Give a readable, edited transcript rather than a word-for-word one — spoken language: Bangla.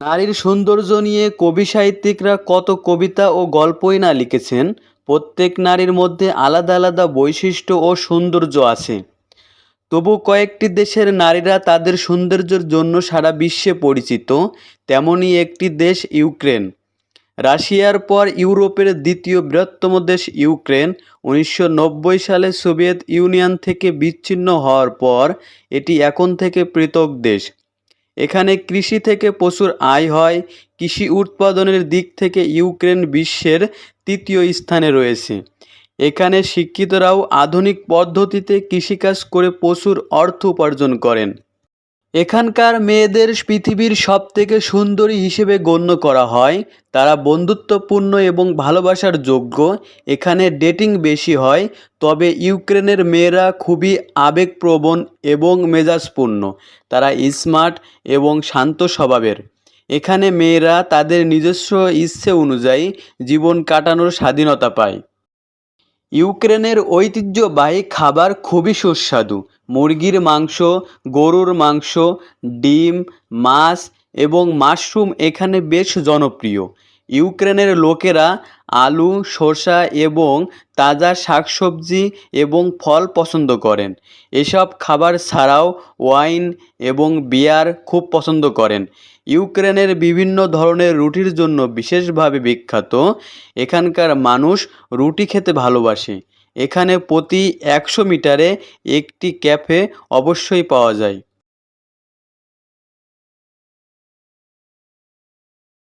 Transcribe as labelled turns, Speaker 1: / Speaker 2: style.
Speaker 1: নারীর সৌন্দর্য নিয়ে কবি সাহিত্যিকরা কত কবিতা ও গল্পই না লিখেছেন। প্রত্যেক নারীর মধ্যে আলাদা আলাদা বৈশিষ্ট্য ও সৌন্দর্য আছে। তবু কয়েকটি দেশের নারীরা তাদের সৌন্দর্যের জন্য সারা বিশ্বে পরিচিত। তেমনই একটি দেশ ইউক্রেন। রাশিয়ার পর ইউরোপের দ্বিতীয় বৃহত্তম দেশ ইউক্রেন 1990 সালে সোভিয়েত ইউনিয়ন থেকে বিচ্ছিন্ন হওয়ার পর এটি এখন থেকে পৃথক দেশ। এখানে কৃষি থেকে প্রচুর আয় হয়। কৃষি উৎপাদনের দিক থেকে ইউক্রেন বিশ্বের তৃতীয় স্থানে রয়েছে। এখানে শিক্ষিতরাও আধুনিক পদ্ধতিতে কৃষিকাজ করে প্রচুর অর্থ উপার্জন করেন। এখানকার মেয়েদের পৃথিবীর সবথেকে সুন্দরী হিসেবে গণ্য করা হয়। তারা বন্ধুত্বপূর্ণ এবং ভালোবাসার যোগ্য। এখানে ডেটিং বেশি হয়। তবে ইউক্রেনের মেয়েরা খুবই আবেগপ্রবণ এবং মেজাজপূর্ণ। তারা স্মার্ট এবং শান্ত স্বভাবের। এখানে মেয়েরা তাদের নিজস্ব ইচ্ছে অনুযায়ী জীবন কাটানোর স্বাধীনতা পায়। ইউক্রেনের ঐতিহ্যবাহী খাবার খুবই সুস্বাদু। মুরগির মাংস, গরুর মাংস, ডিম, মাছ এবং মাশরুম এখানে বেশ জনপ্রিয়। ইউক্রেনের লোকেরা আলু, শসা এবং তাজা শাকসবজি এবং ফল পছন্দ করেন। এসব খাবার ছাড়াও ওয়াইন এবং বিয়ার খুব পছন্দ করেন। ইউক্রেনের বিভিন্ন ধরনের রুটির জন্য বিশেষভাবে বিখ্যাত। এখানকার মানুষ রুটি খেতে ভালোবাসে। এখানে প্রতি 100 মিটারে একটি ক্যাফে অবশ্যই পাওয়া যায়।